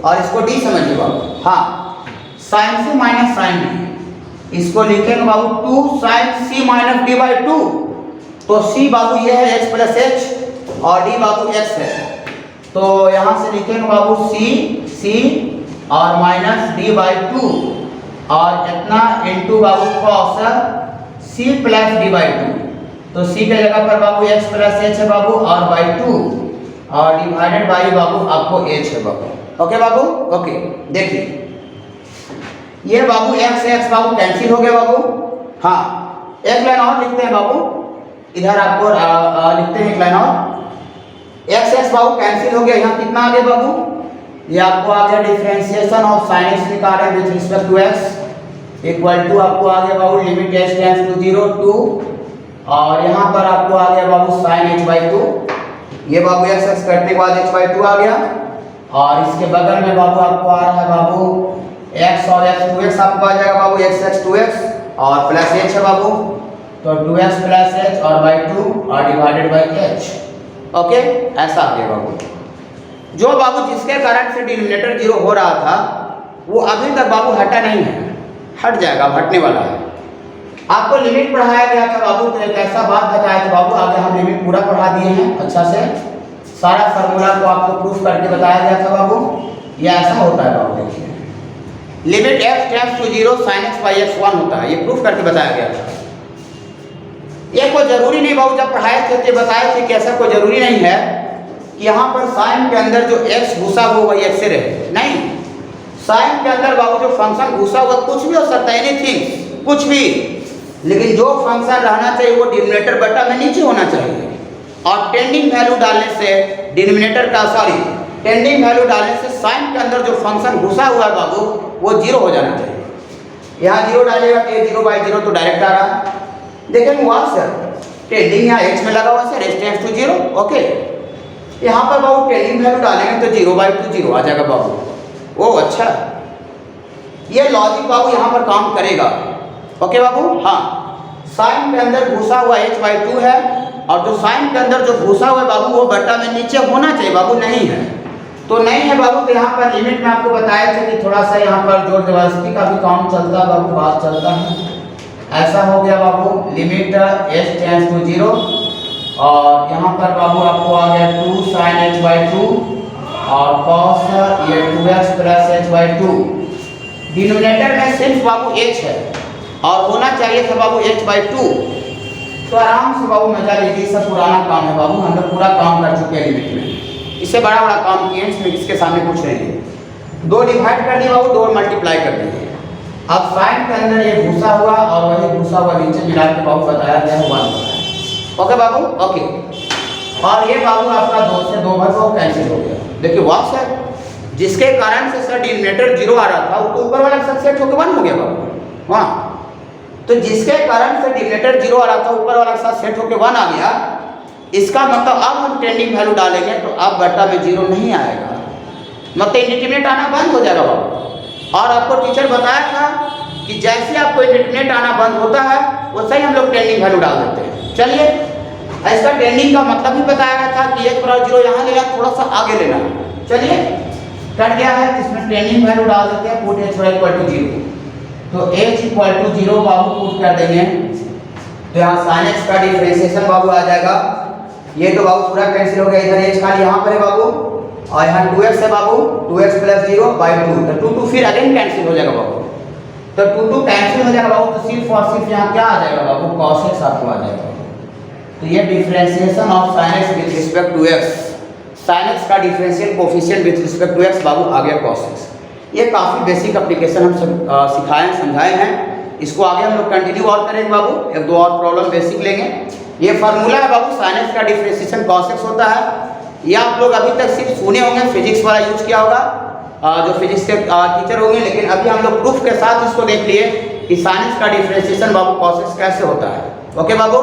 और इसको d समझिए बाबू। हाँ sine c minus sine d इसको लिखेंगे बाबू 2 sine c minus d by 2, तो c बाबू ये है x प्लस h और d बाबू x है, तो यहाँ से लिखेंगे बाबू c और माइनस d बाई 2 और इतना इंटू बाबू cos c plus d by 2, तो c के जगह पर बाबू x प्लस h है बाबू और बाई 2 और डिवाइडेड बाई बाबू आपको h है बाबू। ओके बाबू ओके। देखिए ये बाबू x से x बाबू कैंसिल हो गया बाबू। हाँ एक लाइन और लिखते हैं बाबू, इधर आपको लिखते हैं एक लाइन और, x बाबू कैंसिल हो गया, यहाँ कितना आ गया बाबू, ये आपको आ गया डिफरेंशिएशन ऑफ sin x निकाल रहे हैं with respect to x equal to आपको आ गया बाबू लिमिट h टेंड्स टू 0 2 और यहाँ पर आपको आ गया बाबू sin h/2, ये बाबू x करने के बाद h/2 आ गया और इसके बगल में बाबू आपको आ रहा है बाबू x और x 2x आपको आ जाएगा बाबू x 2x और प्लस h है बाबू, तो 2x प्लस h और बाई 2 और डिवाइडेड बाई h। ओके ऐसा आ गया बाबू। जो बाबू जिसके कारण से डिनोमिनेटर 0 हो रहा था वो अभी तक बाबू हटा नहीं है, हट जाएगा, हटने वाला है। आपको लिमिट पढ़ाया गया था बाबू, तो एक ऐसा बात बताया था बाबू, आगे हम लिमिट पूरा पढ़ा दिए हैं अच्छा से, सारा फार्मूला को आपको प्रूफ करके बताया गया था बाबू। ये ऐसा होता है बाबू, देखिए limit x tends to 0 sin x by x 1 होता है, ये प्रूफ करके बताया गया था। ये कोई जरूरी नहीं बाबू, जब पढ़ाए थे तो बताए थे कि ऐसा कोई जरूरी नहीं है कि यहाँ पर साइन के अंदर जो x घुसा हुआ वही x से रहे, नहीं, साइन के अंदर बाबू जो फंक्शन घुसा हुआ कुछ भी हो सकता है, एनीथिंग कुछ भी, लेकिन जो फंक्शन रहना चाहिए वो डिनोमिनेटर बटा में नीचे होना चाहिए, और टेंडिंग वैल्यू डालने से डिनोमिनेटर का टेंडिंग वैल्यू डालने से साइन के अंदर जो फंक्शन घुसा हुआ है बाबू वो 0 हो जाना चाहिए। यहाँ 0 डालेगा तो 0/0 तो डायरेक्ट आ रहा है, देखेंगे वहाँ सर टेंडिंग यहाँ h में लगा हुआ sir h tends to 0। Okay यहाँ पर बाबू टेंडिंग वैल्यू डालेंगे तो 0/2 0 आ जाएगा बाबू। ओ अच्छा, ये लॉजिक बाबू यहाँ पर काम करेगा। ओके बाबू। हाँ साइन के अंदर घुसा हुआ h/2 है और जो साइन के अंदर जो घुसा हुआ है बाबू वो बटा में नीचे होना चाहिए बाबू, नहीं है तो नहीं है बाबू। तो यहाँ पर लिमिट में आपको बताया था कि थोड़ा सा यहाँ पर जोर जबरदस्ती का भी काम चलता है बाबू, बात चलता है। ऐसा हो गया बाबू लिमिट h टेंड्स टू 0 और यहाँ पर बाबू आपको आ गया 2 sin h/2 और cos ये 2x प्लस h/2। डिनोमिनेटर में सिर्फ बाबू h है और होना चाहिए था बाबू h/2, तो आराम से बाबू मजा लीजिए, सब पुराना काम है बाबू, हम लोग पूरा काम कर चुके हैं लिमिट में, इससे बड़ा बड़ा काम किए, इसमें किसके सामने कुछ नहीं है। 2 डिवाइड कर दिए बाबू, 2 मल्टीप्लाई कर दिए, अब साइन के अंदर ये घुसा हुआ और वही घुसा हुआ नीचे मिला के बाबू बताया गया है 1। ओके बाबू ओके। और ये बाबू आपका 2 से 2 भर को कैंसिल हो गया, देखिए वाह सर जिसके कारण से सर डिनोमिनेटर 0 आ रहा था वो तो ऊपर वाला अक्षर सेट होकर 1 हो गया बाबू। हाँ, तो जिसके कारण से डिनोमिनेटर 0 आ रहा था ऊपर वाला अक्षर सेट होकर 1 आ गया, इसका मतलब अब हम टेंडिंग वैल्यू डालेंगे तो अब बटा में 0 नहीं आएगा, मतलब इंडिटरमिनेट आना बंद हो जाएगा बाबू। और आपको टीचर बताया था कि जैसे आपको इंडिटरमिनेट आना बंद होता है वैसे ही हम लोग टेंडिंग वैल्यू डाल देते हैं। चलिए, इसका टेंडिंग का मतलब भी बताया गया था कि h बराबर 0 यहाँ लेना, थोड़ा सा आगे लेना। चलिए, कट गया है, इसमें टेंडिंग वैल्यू डाल देते हैं, पुट h बराबर 0। तो h इक्वल टू 0 बाबू पुट कर देंगे, तो यहाँ sin x का डिफरेंशिएशन बाबू आ जाएगा। ये तो बाबू पूरा कैंसिल हो गया, इधर h खाली यहाँ पर है बाबू, और यहाँ 2x है बाबू, 2x प्लस 0 बाई 2, तो 2 फिर अगेन कैंसिल हो जाएगा बाबू। तो 2 कैंसिल हो जाएगा बाबू, तो सिर्फ और सिर्फ यहाँ क्या आ जाएगा बाबू, cos x आपको आ जाएगा। तो ये differentiation of sin x with respect to x, sin x का differential coefficient with respect to x बाबू आ गया cos x। ये काफ़ी बेसिक एप्लीकेशन हम सब सिखाए समझाए हैं, इसको आगे हम लोग कंटिन्यू और करेंगे बाबू, एक दो और प्रॉब्लम बेसिक लेंगे। ये फार्मूला है बाबू, sin x का डिफरेंशिएशन cos x होता है। ये आप लोग अभी तक सिर्फ सुने होंगे, फिजिक्स वाला यूज किया होगा, जो फिजिक्स के टीचर होंगे, लेकिन अभी हम लोग प्रूफ के साथ इसको देख लिए कि sin x का डिफरेंशिएशन बाबू cos x कैसे होता है। ओके बाबू,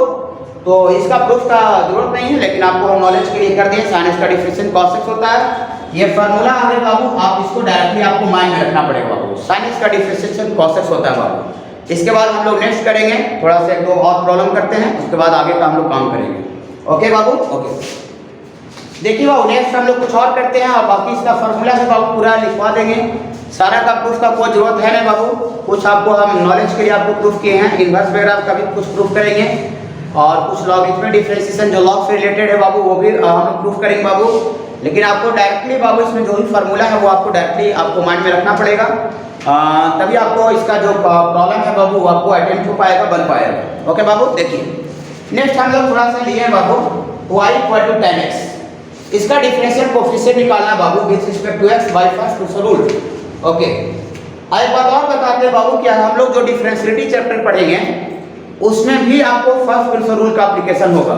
तो इसका प्रूफ का जरूरत नहीं है, लेकिन आपको हम नॉलेज के लिए कर दिए sin x का डिफरेंशिएशन cos x होता है। ये फार्मूला आ गया बाबू, आप इसको डायरेक्टली आपको माइंड में रखना पड़ेगा बाबू, sin x का डिफरेंशिएशन cos x होता है बाबू। इसके बाद हम लोग नेक्स्ट करेंगे, थोड़ा सा एक दो और प्रॉब्लम करते हैं, उसके बाद आगे का हम लोग काम करेंगे। ओके बाबू, ओके। देखिए बाबू, नेक्स्ट हम लोग कुछ और करते हैं और बाकी इसका फार्मूला से बाबू पूरा लिखवा देंगे। सारा का प्रूफ का कोई जरूरत है नहीं बाबू, कुछ आपको हम नॉलेज के लिए आपको प्रूफ किए हैं, इनवर्स वगैरह का भी कुछ प्रूफ करेंगे, और कुछ लॉगरिथमिक डिफरेंशिएशन जो लॉग से रिलेटेड है बाबू वो भी हम लोग प्रूफ करेंगे बाबू। लेकिन आपको डायरेक्टली बाबू इसमें जो भी फार्मूला है वो आपको डायरेक्टली आपको माइंड में रखना पड़ेगा, तभी आपको इसका जो प्रॉब्लम है बाबू वो आपको अटेम्प्ट हो पाएगा, बन पाएगा। ओके बाबू, देखिए नेक्स्ट हम लोग थोड़ा सा लिए हैं बाबू, y equal to tan x, इसका डिफरेंशियल कोफिशिएंट निकालना बाबू with respect to x by first principle rule. Okay, एक बात और बताते हैं बाबू, क्या हम लोग जो डिफरेंशियलिटी चैप्टर पढ़ेंगे उसमें भी आपको फर्स्ट प्रिंसिपल रूल का एप्लीकेशन होगा,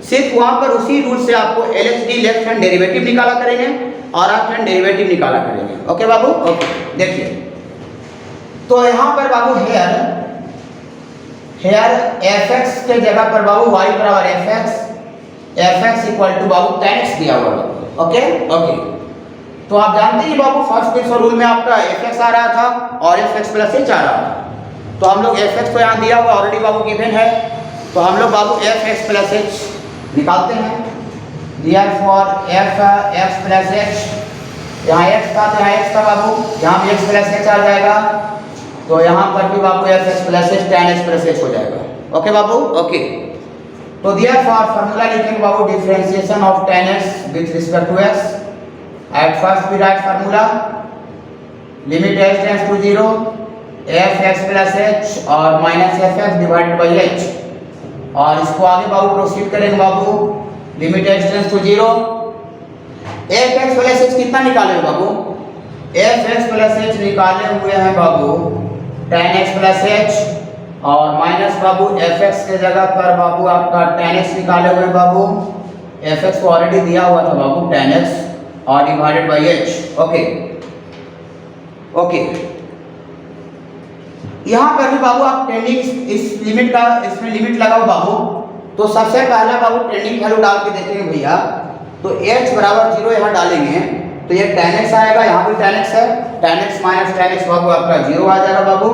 सिर्फ वहां पर उसी रूल से आपको LHD लेफ्ट हैंड डेरिवेटिव निकाला करेंगे और राइट हैंड डेरिवेटिव निकाला करेंगे। ओके बाबू, ओके। देखिए, तो यहाँ पर बाबू हेयर fx के जगह पर बाबू y बराबर fx इक्वल टू बाबू tan x दिया हुआ है। ओके ओके, तो आप जानते हैं बाबू फर्स्ट प्रिंसिपल रूल में आपका fx आ रहा था और fx प्लस h आ रहा था, तो हम लोग fx को यहाँ दिया हुआ ऑलरेडी बाबू गिवन है, तो हम लोग बाबू fx प्लस h निकालते हैं। Therefore fx प्लस h, यहाँ x था तो यहाँ x था बाबू, यहाँ भी x प्लस h आ जाएगा, तो यहाँ पर भी बाबू fx plus h tan x plus h हो जाएगा। ओके बाबू, ओके। तो therefore फार्मूला लिखेंगे बाबू, differentiation of tan x with respect to x। At first we write formula, limit h tends to 0, fx plus h और minus fx divided by h, और इसको आगे बाबू प्रोसीड करेंगे बाबू, limit h tends to 0, fx plus h कितना निकाले बाबू, fx plus h निकाले हुए हैं बाबू tan x प्लस h, और माइनस बाबू fx के जगह पर बाबू आपका tan x निकाले हुए बाबू, fx को ऑलरेडी दिया हुआ था बाबू tan x और divided by h। Okay okay, यहाँ पर भी बाबू आप टेंडिंग इस लिमिट का इसमें लिमिट लगाओ बाबू, तो सबसे पहला बाबू टेंडिंग वैल्यू डाल के देखेंगे भैया, तो h बराबर 0 यहाँ डालेंगे तो ये tan x आएगा, यहाँ भी tan x है, tan x minus tan x बाबू आपका 0 आ जाएगा बाबू,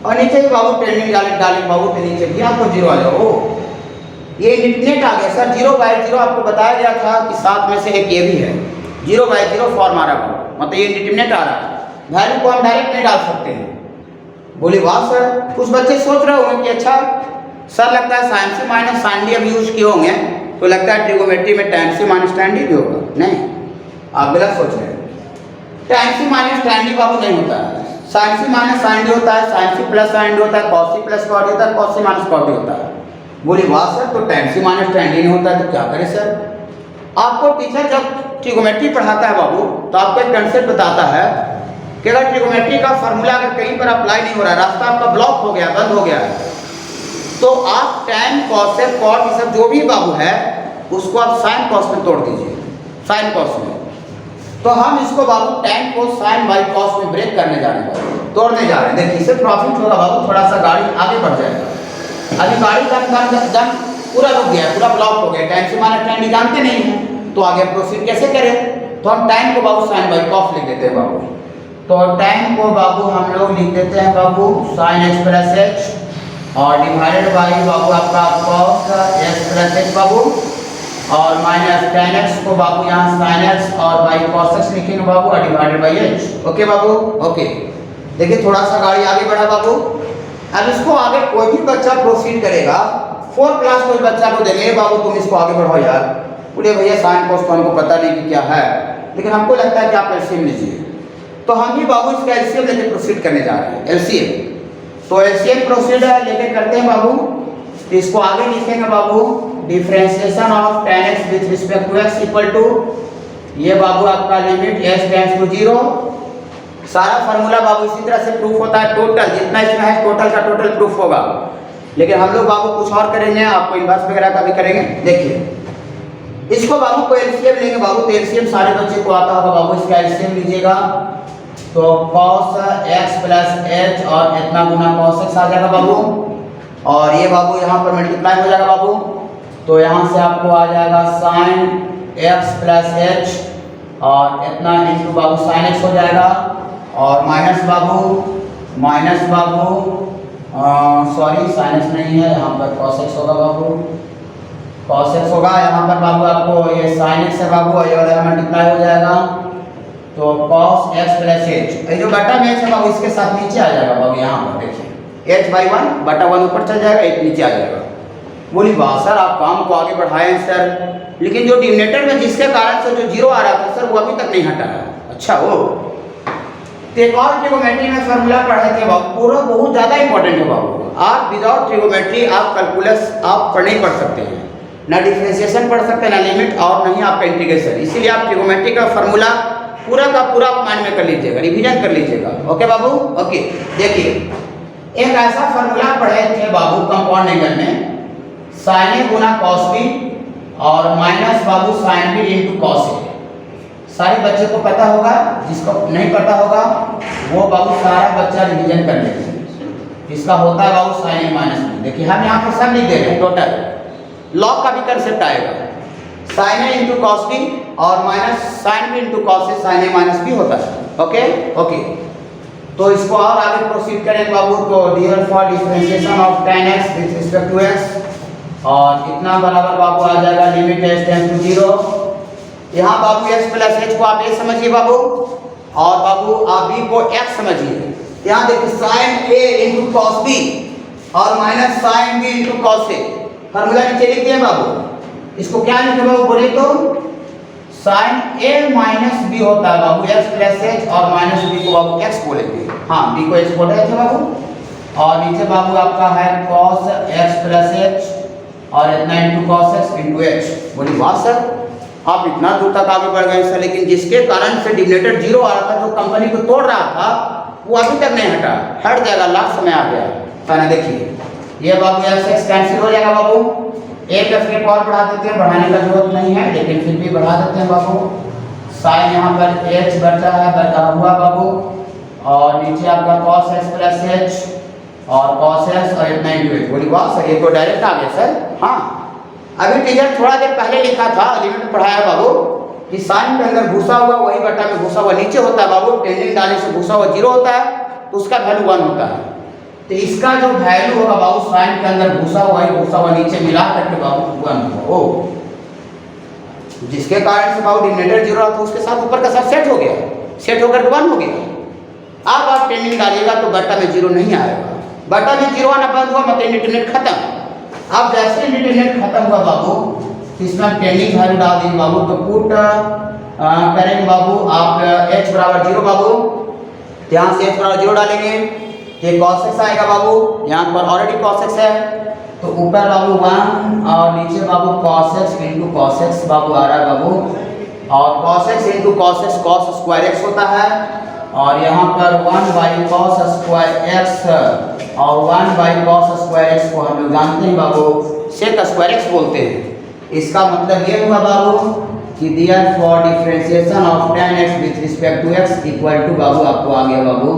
और नीचे भी बाबू टेंडिंग डालेंगे बाबू, तो नीचे भी आपको 0 आ जाएगा। ओ ये इंडिटरमिनेट आ गया सर, 0/0 आपको बताया गया था कि साथ में से एक ये भी है, 0/0 फॉर्म आ रहा है, मतलब ये इंडिटरमिनेट आ रहा है, वैल्यू को हम डायरेक्ट नहीं डाल सकते हैं। बोले वाह सर, कुछ बच्चे सोच रहे होंगे कि अच्छा सर लगता है sine c minus sine d अभी यूज किए होंगे, तो लगता है ट्रिगोमेट्री में tan c minus tan d भी होगा। नहीं, आप गलत सोच रहे हैं, tan c minus tan d बाबू नहीं होता है, sine c minus sine d होता है, sine c plus sine d होता है, cos c plus cos d होता है, cos c minus cos d होता है। बोले वाह सर, तो tan c minus tan D नहीं होता है तो क्या करें सर? आपको टीचर जब ट्रिगोमेट्री पढ़ाता है बाबू तो आपको एक कंसेप्ट बताता है कि अगर ट्रिगोमेट्री का फॉर्मूला अगर कहीं पर अप्लाई नहीं हो रहा है, रास्ता आपका ब्लॉक हो गया, बंद हो गया है, तो आप tan cos cot ये सब जो भी बाबू है उसको आप sin cos में तोड़ दीजिए, sin cos में। तो हम इसको बाबू tan को sin बाई cos में ब्रेक करने जा रहे हैं, तोड़ने जा रहे हैं। देखिए इससे प्रॉफिट होगा बाबू, थोड़ा सा गाड़ी आगे बढ़ जाएगा। अभी गाड़ी दम पूरा रुक गया, पूरा ब्लॉक हो गया। tan से माना tan जानते नहीं है, तो आगे प्रोसीड कैसे करें? तो हम tan को बाबू sin बाई cos लिख देते हैं बाबू। तो tan को बाबू हम लोग लिख देते हैं बाबू sin x प्लस h और डिवाइडेड बाई बाबू आपका cos x प्लस h बाबू, और माइनस tan x को बाबू यहाँ sin x और बाई cos x लिखेंगे बाबू और डिवाइडेड बाई h। ओके बाबू, ओके। देखिए थोड़ा सा गाड़ी आगे बढ़ा बाबू। अब इसको आगे कोई भी बच्चा प्रोसीड करेगा, 4th क्लास कोई बच्चा को देंगे बाबू तुम इसको आगे बढ़ाओ यार, बोले भैया साइन कोस तो हमको पता नहीं कि क्या है, लेकिन हमको लगता है कि आप एलसीएम लीजिए। तो हम भी बाबू इसका एलसीएम लेके प्रोसीड करने जा रहे हैं, एलसीएम। तो एलसीएम प्रोसीड लेके करते हैं बाबू। तो इसको आगे लिखेंगे बाबू differentiation of tan x with respect to x equal to ये बाबू आपका लिमिट s टेंड्स टू 0। सारा फार्मूला बाबू इसी तरह से प्रूफ होता है, टोटल जितना इसमें है टोटल का टोटल प्रूफ होगा। लेकिन हम लोग बाबू कुछ और करेंगे, आपको इन्वर्स वगैरह का भी करेंगे। देखिए इसको बाबू को एलसीएम लेंगे बाबू, तो एलसीएम सारे बच्चे को आता होगा बाबू, इसका एलसीएम लीजिएगा तो cos x प्लस h और इतना गुना cos x आ जाएगा बाबू, और ये बाबू यहाँ पर मल्टीप्लाई हो जाएगा बाबू। तो यहाँ से आपको आ जाएगा sin x प्लस h और इतना इंटू बाबू sin x हो जाएगा, और माइनस बाबू सॉरी sin x नहीं है, यहाँ पर cos x होगा बाबू, cos x होगा। यहाँ पर बाबू आपको ये sin x है बाबू, ये वाला मल्टीप्लाई हो जाएगा तो cos x प्लस h, ये जो बटा में है बाबू इसके साथ नीचे आ जाएगा बाबू। यहाँ पर देखिए h बाई 1 बटा 1 ऊपर चल जाएगा, 1 नीचे आ जाएगा। बोली वाह सर आप काम को आगे बढ़ाए सर, लेकिन जो डिनोमिनेटर में जिसके कारण से जो 0 आ रहा था सर वो अभी तक नहीं हटा है। अच्छा वो एक और ट्रिगोमेट्री में फार्मूला पढ़े थे बाबू, पूरा बहुत ज़्यादा इंपॉर्टेंट है बाबू। आप विदाउट ट्रिगोमेट्री आप कैलकुलस आप पढ़ नहीं पढ़ सकते हैं, ना डिफरेंशिएशन पढ़ सकते हैं, ना लिमिट और नहीं आपका इंटीग्रेशन। इसीलिए आप ट्रिगोमेट्री का फार्मूला पूरा का पूरा माइंड में कर लीजिएगा, रिवीजन कर लीजिएगा। ओके बाबू, ओके। देखिए एक ऐसा फार्मूला पढ़े थे बाबू कंपाउंड एंगल में, साइन ए गुना कॉस बी और माइनस बाबू साइन बी इंटू कॉस ए। सारे बच्चे को पता होगा, जिसको नहीं पता होगा वो बाबू सारा बच्चा रिवीजन कर लेते। इसका होता है बाबू साइन ए माइनस बी। देखिए हम यहाँ पर सब लिख दे रहे हैं, टोटल लॉग का भी कंसेप्ट आएगा, sine A into cos B और minus sine B into cos A, sine A minus B होता है। Okay okay. तो इसको और आगे प्रोसीड करेंगे बाबू। तो therefore differentiation of tan x with respect to x, और इतना बराबर बाबू आ जाएगा लिमिट h टेंड्स टू 0। यहाँ बाबू x प्लस h को आप a समझिए बाबू, और बाबू आप b को x समझिए। यहाँ देखिए sine a into cos b और minus sine b into cos a, formula नीचे लिख दिए बाबू। इसको क्या लिखे बाबू बोले तो साइन a माइनस b होता है बाबू x प्लस h, और माइनस b को बाबू x बोलेंगे। हाँ b को x बोले थे बाबू, और नीचे बाबू आपका है cos x प्लस h और इतना into cos x into h। बोली वाह सर आप इतना दूर तक आगे बढ़ गए सर, लेकिन जिसके कारण से डिनोमिनेटर 0 आ रहा था, जो कंपनी को तोड़ रहा था, वो अभी तक नहीं हटा, हट जाएगा, लास्ट समय आ गया। पहले देखिए ये बाबू x कैंसिल हो जाएगा बाबू, एक स्टेप और बढ़ा देते हैं, बढ़ाने का जरूरत नहीं है लेकिन फिर भी बढ़ा देते हैं बाबू। साइन यहाँ पर h बचा है, बचा हुआ बाबू, और नीचे आपका cos x प्लस h और cos x और इतना इंटू h। बोली वाह सर ये तो डायरेक्ट आ गया सर। हाँ अभी टीचर थोड़ा देर पहले लिखा था, लिमिट पढ़ाया बाबू कि साइन के अंदर घुसा हुआ वही बटा में घुसा हुआ नीचे होता है बाबू, टेंजेंट डालने से घुसा हुआ 0 होता है तो उसका वैल्यू 1 होता है। तो इसका जो वैल्यू होगा बाबू साइन के अंदर घुसा हुआ नीचे मिला करके बाबू 1 होगा। ओ जिसके कारण से बाबू डिनोमिनेटर 0 रहा था उसके साथ ऊपर का सब सेट हो गया, सेट होकर के 1 हो गया। अब आप टेंजेंट डालिएगा तो बटा में 0 नहीं आएगा, बटा में 0 आना बंद हुआ मतलब डिटरमिनेंट खत्म। अब जैसे डिटरमिनेंट खत्म हुआ बाबू, इसमें टेंडिंग वैल्यू डाल देंगे बाबू। तो पुट करेंगे बाबू आप h बराबर 0 बाबू, यहाँ से h बराबर 0 डालेंगे, ये cos x आएगा बाबू, यहाँ पर ऑलरेडी cos x है तो ऊपर बाबू 1 और नीचे बाबू cos x into cos x बाबू आ रहा है बाबू, और cos x into cos x cos square x होता है, और यहाँ पर 1 बाई cos स्क्वायर x और 1 बाई cos स्क्वायर x को हम लोग जानते हैं बाबू सेक स्क्वायर x बोलते हैं। इसका मतलब ये हुआ बाबू कि therefore differentiation of tan x with respect to x equal to बाबू आपको आ गया बाबू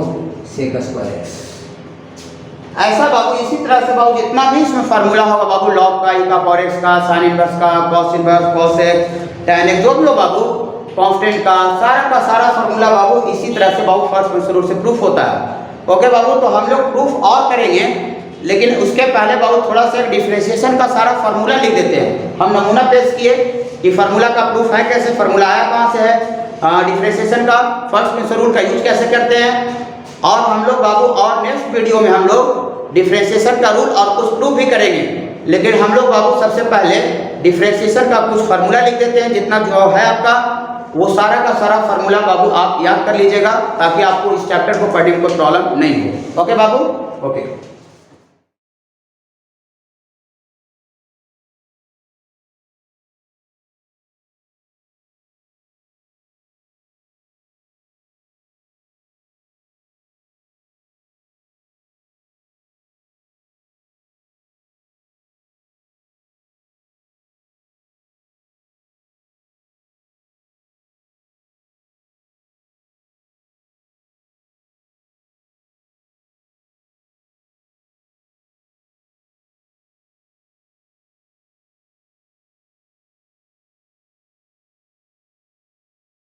sec स्क्वायर x। ऐसा बाबू इसी तरह से बाबू जितना भी इसमें फार्मूला होगा बाबू log का, e का पावर x का, sin इनवर्स का, cos inverse, cos x, tan x जो भी हो बाबू कांस्टेंट का सारा फार्मूला बाबू इसी तरह से बाबू फर्स्ट प्रिंसिपल रूल से प्रूफ होता है। ओके बाबू, तो हम लोग प्रूफ और करेंगे, लेकिन उसके पहले बाबू थोड़ा सा डिफरेंशिएशन का सारा फार्मूला लिख देते हैं। हम नमूना पेश किए कि फार्मूला का प्रूफ है कैसे, फार्मूला आया कहाँ से है, डिफरेंशिएशन का फर्स्ट प्रिंसिपल रूल का यूज कैसे करते हैं, और हम लोग बाबू और नेक्स्ट वीडियो में हम लोग डिफरेंशिएशन का रूल और कुछ प्रूफ भी करेंगे। लेकिन हम लोग बाबू सबसे पहले डिफरेंशिएशन का कुछ फार्मूला लिख देते हैं, जितना जो है आपका वो सारा का सारा फार्मूला बाबू आप याद कर लीजिएगा, ताकि आपको इस चैप्टर को पढ़ने में कोई प्रॉब्लम नहीं हो। ओके बाबू, ओके।